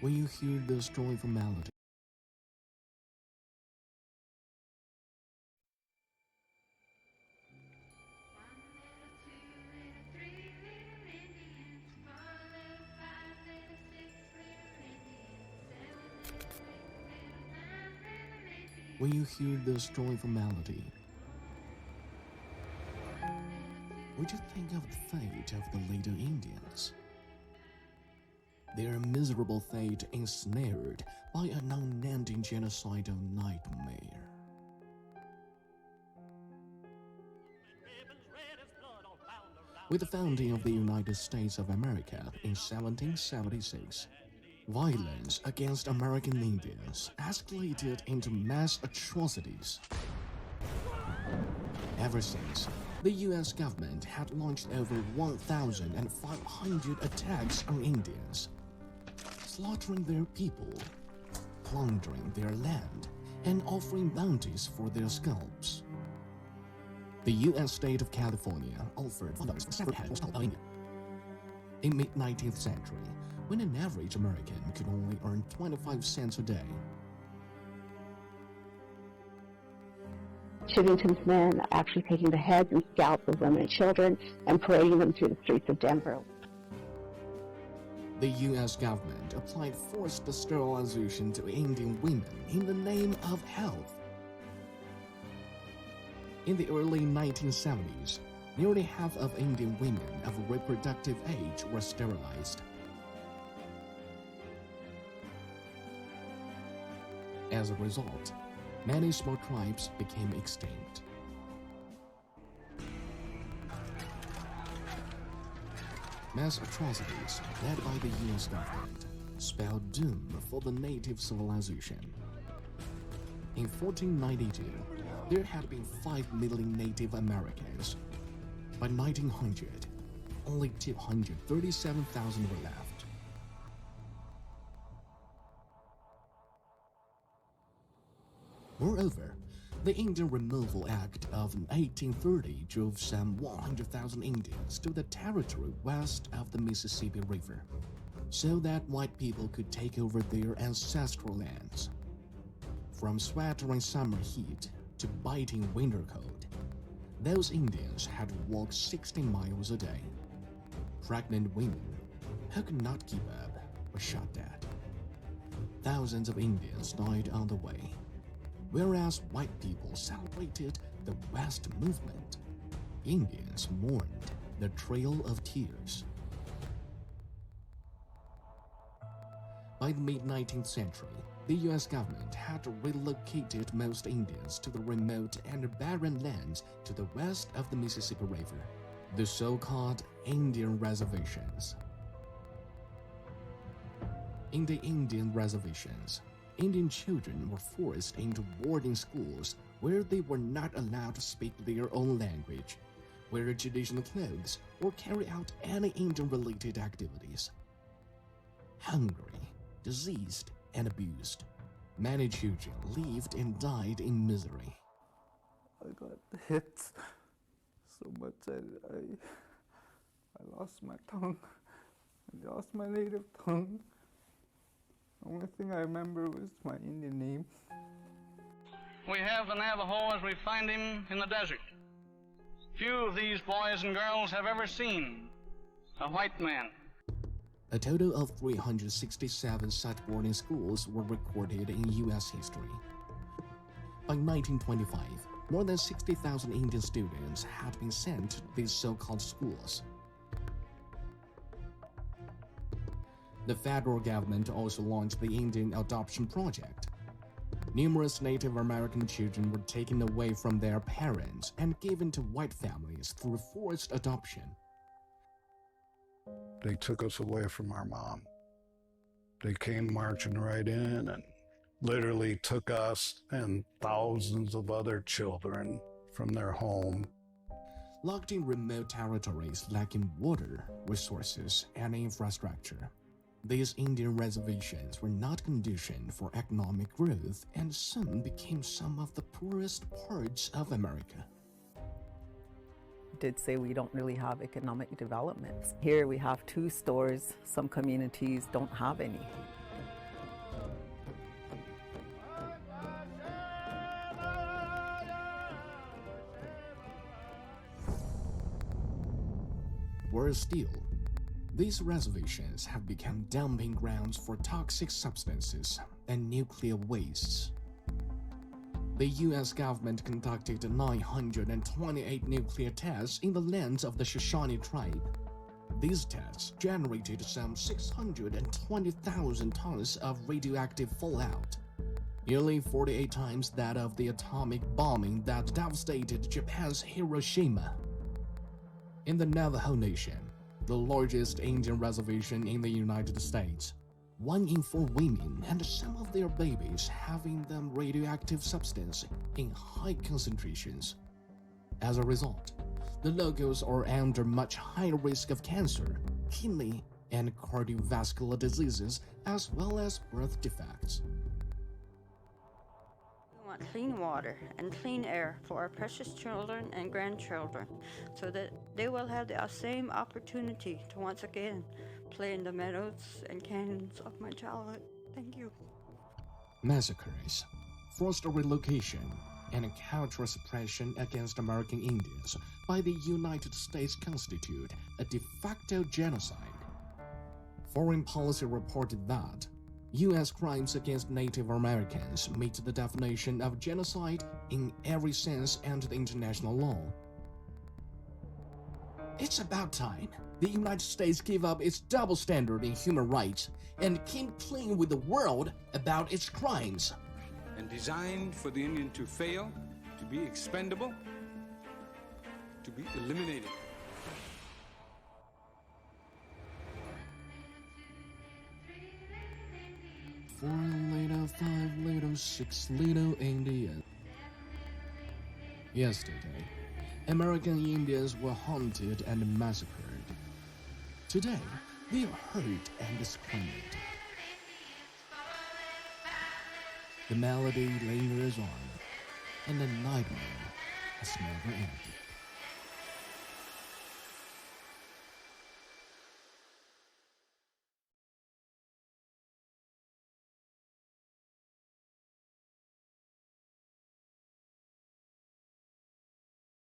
When you hear this joyful melody, when you hear this joyful melody, would you think of the fate of the little Indians? Their miserable fate ensnared by an unending genocidal nightmare. With the founding of the United States of America in 1776, violence against American Indians escalated into mass atrocities. Ever since, the U.S. government had launched over 1,500 attacks on Indians, slaughtering their people, plundering their land, and offering bounties for their scalps. The U.S. state of California offered bounties for several heads of Indians. In mid-19th century, when an average American could only earn 25 cents a day, Chivington's men actually taking the heads and scalps of women and children and parading them through the streets of Denver. the U.S. government applied forced sterilization to Indian women in the name of health. In the early 1970s, nearly half of Indian women of reproductive age were sterilized. As a result, many small tribes became extinct. Mass atrocities led by the U.S. government spelled doom for the native civilization. In 1492, there had been 5 million Native Americans. By 1900, only 237,000 were left. Moreover, the Indian Removal Act of 1830 drove some 100,000 Indians to the territory west of the Mississippi River, so that white people could take over their ancestral lands. From sweltering summer heat to biting winter cold, those Indians had to walk 60 miles a day. Pregnant women who could not keep up were shot dead. Thousands of Indians died on the way. Whereas white people celebrated the West Movement, Indians mourned the Trail of Tears. By the mid-19th century, the U.S. government had relocated most Indians to the remote and barren lands to the west of the Mississippi River, the so-called Indian reservations. In the Indian reservations, Indian children were forced into boarding schools where they were not allowed to speak their own language, wear traditional clothes, or carry out any Indian-related activities. Hungry, diseased, and abused, many children lived and died in misery. I got hit so much I lost my tongue. I lost my native tongue. The only thing I remember was my Indian name. We have the Navajo as we find him in the desert. Few of these boys and girls have ever seen a white man. A total of 367 such boarding schools were recorded in U.S. history. By 1925, more than 60,000 Indian students had been sent to these so-called schools. The federal government also launched the Indian Adoption Project. Numerous Native American children were taken away from their parents and given to white families through forced adoption. They took us away from our mom. They came marching right in and literally took us and thousands of other children from their home. Locked in remote territories lacking water, resources, and infrastructure, these Indian reservations were not conditioned for economic growth and soon became some of the poorest parts of America. Did say we don't really have economic development. Here we have 2 stores, some communities don't have any. Worse still, these reservations have become dumping grounds for toxic substances and nuclear wastes. The US government conducted 928 nuclear tests in the lands of the Shoshone tribe. These tests generated some 620,000 tons of radioactive fallout, nearly 48 times that of the atomic bombing that devastated Japan's Hiroshima. In the Navajo Nation, the largest Indian reservation in the United States, 1 in 4 women and some of their babies have in them radioactive substance in high concentrations. As a result, the locals are under much higher risk of cancer, kidney, and cardiovascular diseases, as well as birth defects. We want clean water and clean air for our precious children and grandchildren so that they will have the same opportunity to once again play in the meadows and canyons of my childhood. Thank you. Massacres, forced relocation, and cultural suppression against American Indians by the United States constitute a de facto genocide. Foreign policy reported that U.S. crimes against Native Americans meet the definition of genocide in every sense under the international law. It's about time the United States give up its double standard in human rights and keep clean with the world about its crimes. And designed for the Indian to fail, to be expendable, to be eliminated. 4 little, 5 little, 6 little Indians. Yesterday, American Indians were hunted and massacred. Today, they are hurt and discriminated. The melody lingers on, and the nightmare has never ended.